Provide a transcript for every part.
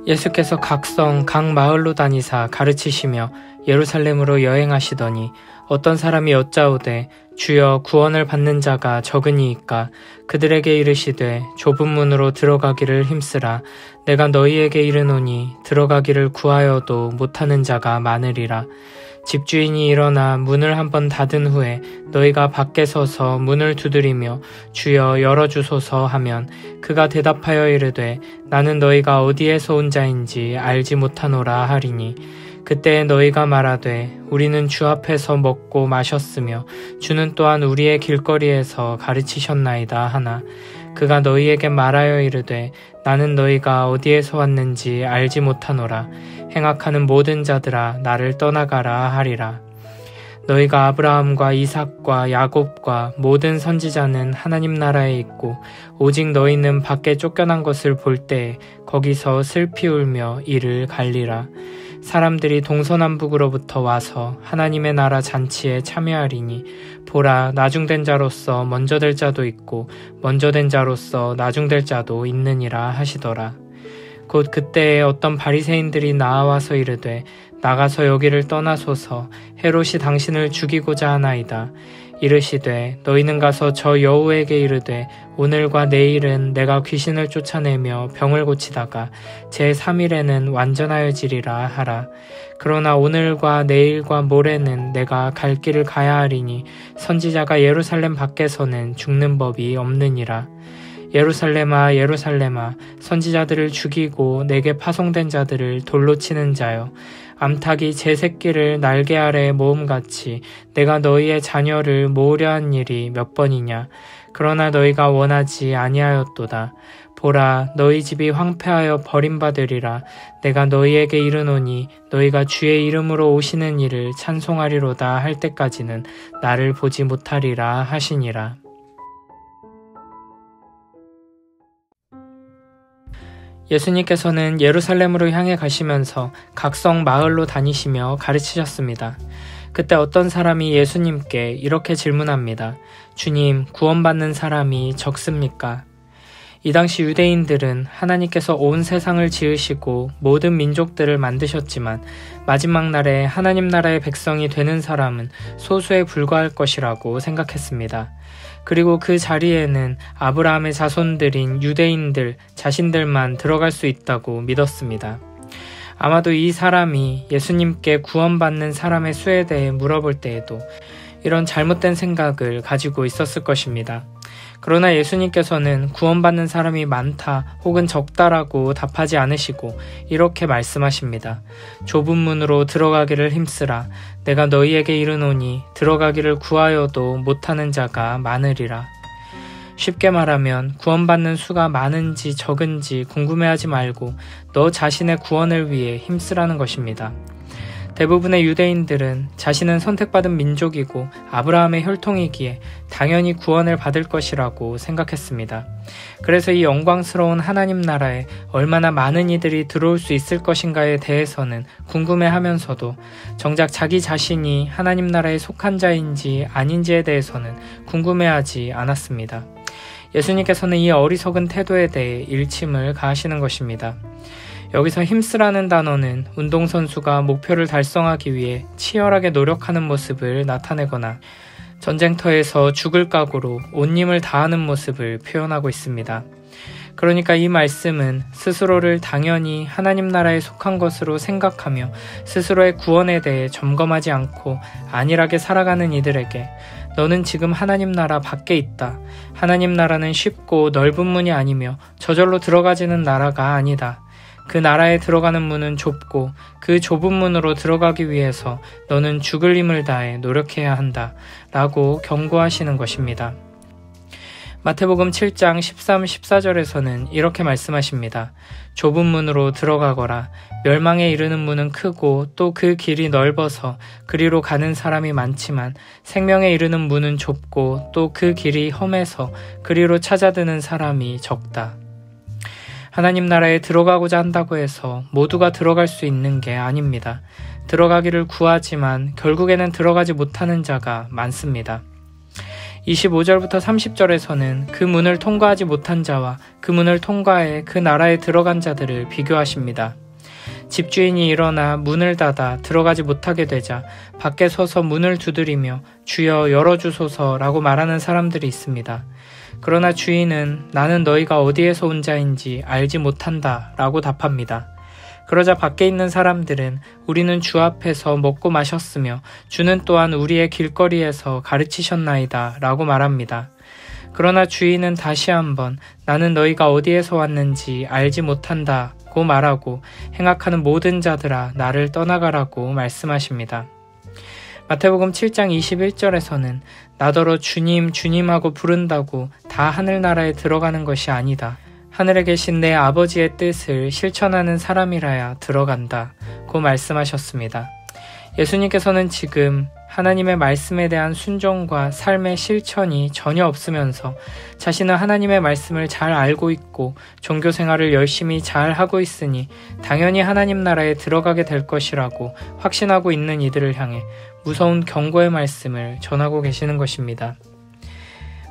예수께서 각 성, 각 마을로 다니사 가르치시며 예루살렘으로 여행하시더니 어떤 사람이 여짜오되 주여 구원을 받는 자가 적으니이까 그들에게 이르시되 좁은 문으로 들어가기를 힘쓰라. 내가 너희에게 이르노니 들어가기를 구하여도 못하는 자가 많으리라. 집주인이 일어나 문을 한번 닫은 후에 너희가 밖에 서서 문을 두드리며 주여 열어주소서 하면 그가 대답하여 이르되 나는 너희가 어디에서 온 자인지 알지 못하노라 하리니 그때 너희가 말하되 우리는 주 앞에서 먹고 마셨으며 주는 또한 우리의 길거리에서 가르치셨나이다 하나 그가 너희에게 말하여 이르되 나는 너희가 어디에서 왔는지 알지 못하노라. 행악하는 모든 자들아 나를 떠나가라 하리라. 너희가 아브라함과 이삭과 야곱과 모든 선지자는 하나님 나라에 있고 오직 너희는 밖에 쫓겨난 것을 볼 때에 거기서 슬피 울며 이를 갈리라. 사람들이 동서남북으로부터 와서 하나님의 나라 잔치에 참여하리니 보라 나중된 자로서 먼저 될 자도 있고 먼저 된 자로서 나중될 자도 있느니라 하시더라. 곧 그때에 어떤 바리새인들이 나와서 이르되 나가서 여기를 떠나소서 헤롯이 당신을 죽이고자 하나이다. 이르시되 너희는 가서 저 여우에게 이르되 오늘과 내일은 내가 귀신을 쫓아내며 병을 고치다가 제3일에는 완전하여지리라 하라. 그러나 오늘과 내일과 모레는 내가 갈 길을 가야 하리니 선지자가 예루살렘 밖에서는 죽는 법이 없느니라. 예루살렘아 예루살렘아 선지자들을 죽이고 내게 파송된 자들을 돌로 치는 자여 암탉이 제 새끼를 날개 아래 모음같이 내가 너희의 자녀를 모으려 한 일이 몇 번이냐. 그러나 너희가 원하지 아니하였도다. 보라 너희 집이 황폐하여 버림받으리라. 내가 너희에게 이르노니 너희가 주의 이름으로 오시는 이를 찬송하리로다 할 때까지는 나를 보지 못하리라 하시니라. 예수님께서는 예루살렘으로 향해 가시면서 각성 마을로 다니시며 가르치셨습니다. 그때 어떤 사람이 예수님께 이렇게 질문합니다. 주님, 구원받는 사람이 적습니까? 이 당시 유대인들은 하나님께서 온 세상을 지으시고 모든 민족들을 만드셨지만 마지막 날에 하나님 나라의 백성이 되는 사람은 소수에 불과할 것이라고 생각했습니다. 그리고 그 자리에는 아브라함의 자손들인 유대인들 자신들만 들어갈 수 있다고 믿었습니다. 아마도 이 사람이 예수님께 구원받는 사람의 수에 대해 물어볼 때에도 이런 잘못된 생각을 가지고 있었을 것입니다. 그러나 예수님께서는 구원받는 사람이 많다 혹은 적다라고 답하지 않으시고 이렇게 말씀하십니다. 좁은 문으로 들어가기를 힘쓰라. 내가 너희에게 이르노니 들어가기를 구하여도 못하는 자가 많으리라. 쉽게 말하면 구원받는 수가 많은지 적은지 궁금해하지 말고 너 자신의 구원을 위해 힘쓰라는 것입니다. 대부분의 유대인들은 자신은 선택받은 민족이고 아브라함의 혈통이기에 당연히 구원을 받을 것이라고 생각했습니다. 그래서 이 영광스러운 하나님 나라에 얼마나 많은 이들이 들어올 수 있을 것인가에 대해서는 궁금해하면서도 정작 자기 자신이 하나님 나라에 속한 자인지 아닌지에 대해서는 궁금해하지 않았습니다. 예수님께서는 이 어리석은 태도에 대해 일침을 가하시는 것입니다. 여기서 힘쓰라는 단어는 운동선수가 목표를 달성하기 위해 치열하게 노력하는 모습을 나타내거나 전쟁터에서 죽을 각오로 온 힘을 다하는 모습을 표현하고 있습니다. 그러니까 이 말씀은 스스로를 당연히 하나님 나라에 속한 것으로 생각하며 스스로의 구원에 대해 점검하지 않고 안일하게 살아가는 이들에게 너는 지금 하나님 나라 밖에 있다. 하나님 나라는 쉽고 넓은 문이 아니며 저절로 들어가지는 나라가 아니다. 그 나라에 들어가는 문은 좁고 그 좁은 문으로 들어가기 위해서 너는 죽을 힘을 다해 노력해야 한다 라고 경고하시는 것입니다. 마태복음 7장 13, 14절에서는 이렇게 말씀하십니다. 좁은 문으로 들어가거라. 멸망에 이르는 문은 크고 또 그 길이 넓어서 그리로 가는 사람이 많지만 생명에 이르는 문은 좁고 또 그 길이 험해서 그리로 찾아드는 사람이 적다. 하나님 나라에 들어가고자 한다고 해서 모두가 들어갈 수 있는 게 아닙니다. 들어가기를 구하지만 결국에는 들어가지 못하는 자가 많습니다. 25절부터 30절에서는 그 문을 통과하지 못한 자와 그 문을 통과해 그 나라에 들어간 자들을 비교하십니다. 집주인이 일어나 문을 닫아 들어가지 못하게 되자 밖에 서서 문을 두드리며 주여 열어주소서라고 말하는 사람들이 있습니다. 그러나 주인은 나는 너희가 어디에서 온 자인지 알지 못한다 라고 답합니다. 그러자 밖에 있는 사람들은 우리는 주 앞에서 먹고 마셨으며 주는 또한 우리의 길거리에서 가르치셨나이다 라고 말합니다. 그러나 주인은 다시 한번 나는 너희가 어디에서 왔는지 알지 못한다 고 말하고 행악하는 모든 자들아 나를 떠나가라고 말씀하십니다. 마태복음 7장 21절에서는 나더러 주님 주님하고 부른다고 다 하늘나라에 들어가는 것이 아니다. 하늘에 계신 내 아버지의 뜻을 실천하는 사람이라야 들어간다 고 말씀하셨습니다. 예수님께서는 지금 하나님의 말씀에 대한 순종과 삶의 실천이 전혀 없으면서 자신은 하나님의 말씀을 잘 알고 있고 종교 생활을 열심히 잘 하고 있으니 당연히 하나님 나라에 들어가게 될 것이라고 확신하고 있는 이들을 향해 무서운 경고의 말씀을 전하고 계시는 것입니다.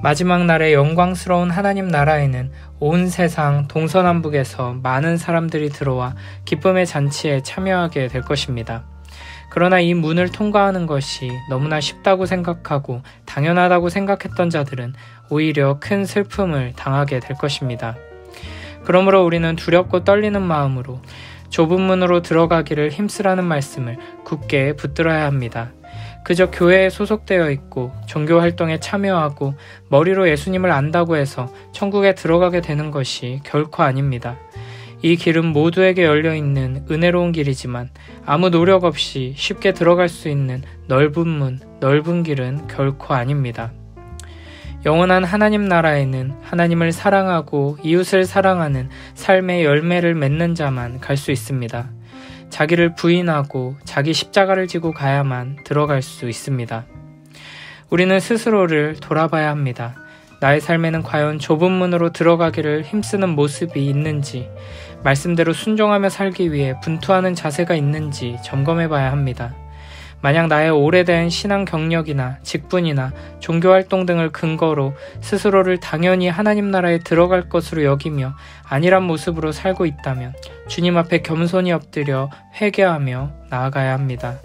마지막 날의 영광스러운 하나님 나라에는 온 세상 동서남북에서 많은 사람들이 들어와 기쁨의 잔치에 참여하게 될 것입니다. 그러나 이 문을 통과하는 것이 너무나 쉽다고 생각하고 당연하다고 생각했던 자들은 오히려 큰 슬픔을 당하게 될 것입니다. 그러므로 우리는 두렵고 떨리는 마음으로 좁은 문으로 들어가기를 힘쓰라는 말씀을 굳게 붙들어야 합니다. 그저 교회에 소속되어 있고 종교 활동에 참여하고 머리로 예수님을 안다고 해서 천국에 들어가게 되는 것이 결코 아닙니다. 이 길은 모두에게 열려있는 은혜로운 길이지만 아무 노력 없이 쉽게 들어갈 수 있는 넓은 문, 넓은 길은 결코 아닙니다. 영원한 하나님 나라에는 하나님을 사랑하고 이웃을 사랑하는 삶의 열매를 맺는 자만 갈 수 있습니다. 자기를 부인하고 자기 십자가를 지고 가야만 들어갈 수 있습니다. 우리는 스스로를 돌아봐야 합니다. 나의 삶에는 과연 좁은 문으로 들어가기를 힘쓰는 모습이 있는지, 말씀대로 순종하며 살기 위해 분투하는 자세가 있는지 점검해 봐야 합니다. 만약 나의 오래된 신앙 경력이나 직분이나 종교활동 등을 근거로 스스로를 당연히 하나님 나라에 들어갈 것으로 여기며 아니란 모습으로 살고 있다면 주님 앞에 겸손히 엎드려 회개하며 나아가야 합니다.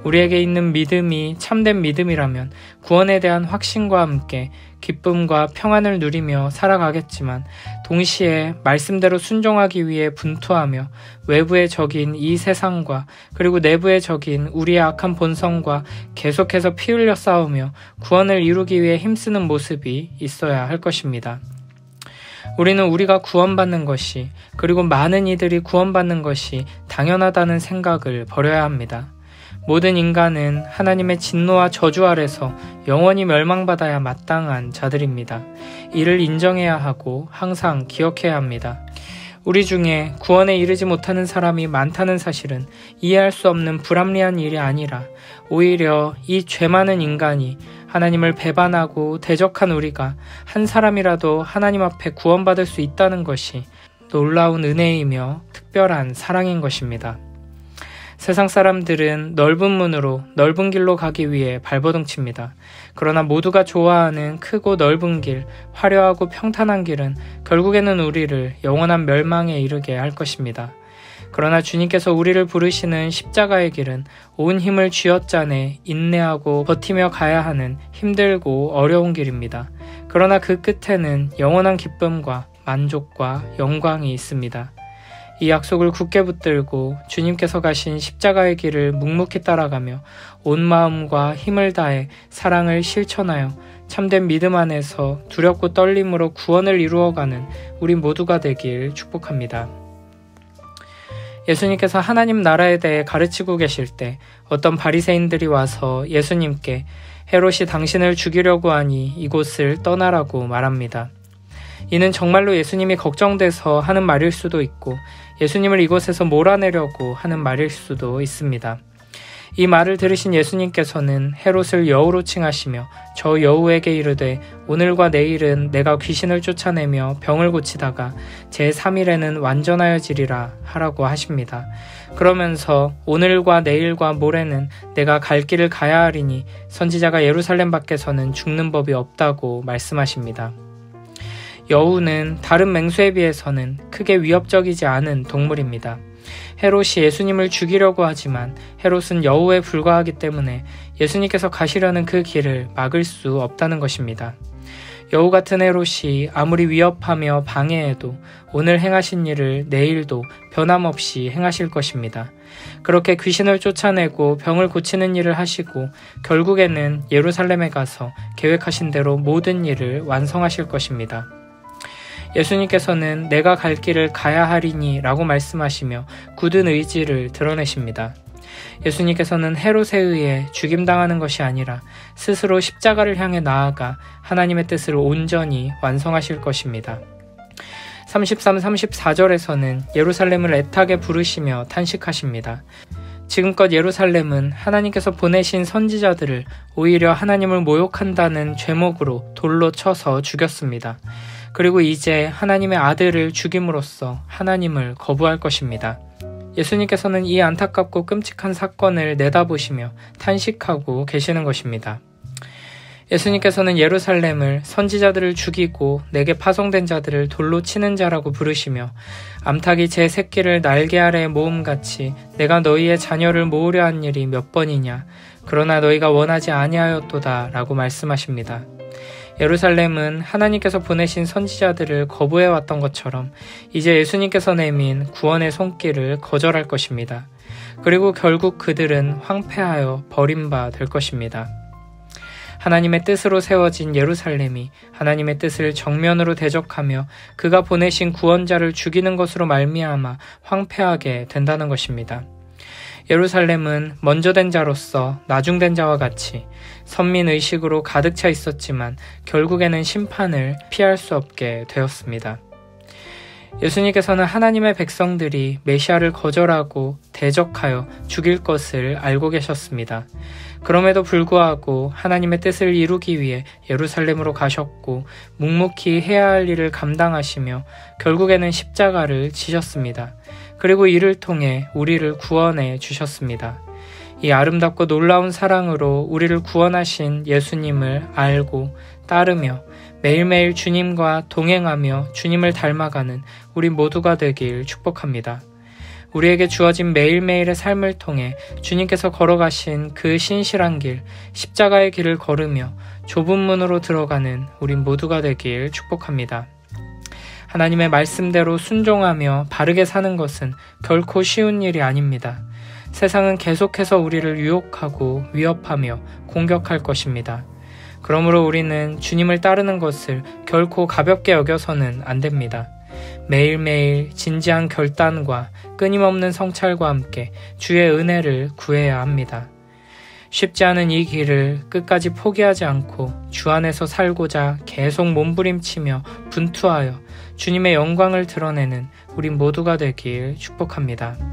우리에게 있는 믿음이 참된 믿음이라면 구원에 대한 확신과 함께 기쁨과 평안을 누리며 살아가겠지만 동시에 말씀대로 순종하기 위해 분투하며 외부의 적인 이 세상과 그리고 내부의 적인 우리의 악한 본성과 계속해서 피 흘려 싸우며 구원을 이루기 위해 힘쓰는 모습이 있어야 할 것입니다. 우리는 우리가 구원받는 것이 그리고 많은 이들이 구원받는 것이 당연하다는 생각을 버려야 합니다. 모든 인간은 하나님의 진노와 저주 아래서 영원히 멸망받아야 마땅한 자들입니다. 이를 인정해야 하고 항상 기억해야 합니다. 우리 중에 구원에 이르지 못하는 사람이 많다는 사실은 이해할 수 없는 불합리한 일이 아니라 오히려 이 죄 많은 인간이 하나님을 배반하고 대적한 우리가 한 사람이라도 하나님 앞에 구원받을 수 있다는 것이 놀라운 은혜이며 특별한 사랑인 것입니다. 세상 사람들은 넓은 문으로 넓은 길로 가기 위해 발버둥칩니다. 그러나 모두가 좋아하는 크고 넓은 길, 화려하고 평탄한 길은 결국에는 우리를 영원한 멸망에 이르게 할 것입니다. 그러나 주님께서 우리를 부르시는 십자가의 길은 온 힘을 쥐어짜내 인내하고 버티며 가야 하는 힘들고 어려운 길입니다. 그러나 그 끝에는 영원한 기쁨과 만족과 영광이 있습니다. 이 약속을 굳게 붙들고 주님께서 가신 십자가의 길을 묵묵히 따라가며 온 마음과 힘을 다해 사랑을 실천하여 참된 믿음 안에서 두렵고 떨림으로 구원을 이루어가는 우리 모두가 되길 축복합니다. 예수님께서 하나님 나라에 대해 가르치고 계실 때 어떤 바리새인들이 와서 예수님께 헤롯이 당신을 죽이려고 하니 이곳을 떠나라고 말합니다. 이는 정말로 예수님이 걱정돼서 하는 말일 수도 있고 예수님을 이곳에서 몰아내려고 하는 말일 수도 있습니다. 이 말을 들으신 예수님께서는 헤롯을 여우로 칭하시며 저 여우에게 이르되 오늘과 내일은 내가 귀신을 쫓아내며 병을 고치다가 제3일에는 완전하여지리라 하라고 하십니다. 그러면서 오늘과 내일과 모레는 내가 갈 길을 가야 하리니 선지자가 예루살렘 밖에서는 죽는 법이 없다고 말씀하십니다. 여우는 다른 맹수에 비해서는 크게 위협적이지 않은 동물입니다. 헤롯이 예수님을 죽이려고 하지만 헤롯은 여우에 불과하기 때문에 예수님께서 가시려는 그 길을 막을 수 없다는 것입니다. 여우 같은 헤롯이 아무리 위협하며 방해해도 오늘 행하신 일을 내일도 변함없이 행하실 것입니다. 그렇게 귀신을 쫓아내고 병을 고치는 일을 하시고 결국에는 예루살렘에 가서 계획하신 대로 모든 일을 완성하실 것입니다. 예수님께서는 내가 갈 길을 가야 하리니 라고 말씀하시며 굳은 의지를 드러내십니다. 예수님께서는 헤롯에 의해 죽임당하는 것이 아니라 스스로 십자가를 향해 나아가 하나님의 뜻을 온전히 완성하실 것입니다. 33, 34절에서는 예루살렘을 애타게 부르시며 탄식하십니다. 지금껏 예루살렘은 하나님께서 보내신 선지자들을 오히려 하나님을 모욕한다는 죄목으로 돌로 쳐서 죽였습니다. 그리고 이제 하나님의 아들을 죽임으로써 하나님을 거부할 것입니다. 예수님께서는 이 안타깝고 끔찍한 사건을 내다보시며 탄식하고 계시는 것입니다. 예수님께서는 예루살렘을 선지자들을 죽이고 내게 파송된 자들을 돌로 치는 자라고 부르시며 암탉이 제 새끼를 날개 아래에 모음같이 내가 너희의 자녀를 모으려 한 일이 몇 번이냐 그러나 너희가 원하지 아니하였도다 라고 말씀하십니다. 예루살렘은 하나님께서 보내신 선지자들을 거부해왔던 것처럼 이제 예수님께서 내민 구원의 손길을 거절할 것입니다. 그리고 결국 그들은 황폐하여 버림받을 것입니다. 하나님의 뜻으로 세워진 예루살렘이 하나님의 뜻을 정면으로 대적하며 그가 보내신 구원자를 죽이는 것으로 말미암아 황폐하게 된다는 것입니다. 예루살렘은 먼저 된 자로서 나중된 자와 같이 선민의식으로 가득 차 있었지만 결국에는 심판을 피할 수 없게 되었습니다. 예수님께서는 하나님의 백성들이 메시아를 거절하고 대적하여 죽일 것을 알고 계셨습니다. 그럼에도 불구하고 하나님의 뜻을 이루기 위해 예루살렘으로 가셨고 묵묵히 해야 할 일을 감당하시며 결국에는 십자가를 지셨습니다. 그리고 이를 통해 우리를 구원해 주셨습니다. 이 아름답고 놀라운 사랑으로 우리를 구원하신 예수님을 알고 따르며 매일매일 주님과 동행하며 주님을 닮아가는 우리 모두가 되길 축복합니다. 우리에게 주어진 매일매일의 삶을 통해 주님께서 걸어가신 그 신실한 길, 십자가의 길을 걸으며 좁은 문으로 들어가는 우리 모두가 되길 축복합니다. 하나님의 말씀대로 순종하며 바르게 사는 것은 결코 쉬운 일이 아닙니다. 세상은 계속해서 우리를 유혹하고 위협하며 공격할 것입니다. 그러므로 우리는 주님을 따르는 것을 결코 가볍게 여겨서는 안 됩니다. 매일매일 진지한 결단과 끊임없는 성찰과 함께 주의 은혜를 구해야 합니다. 쉽지 않은 이 길을 끝까지 포기하지 않고 주 안에서 살고자 계속 몸부림치며 분투하여 주님의 영광을 드러내는 우리 모두가 되길 축복합니다.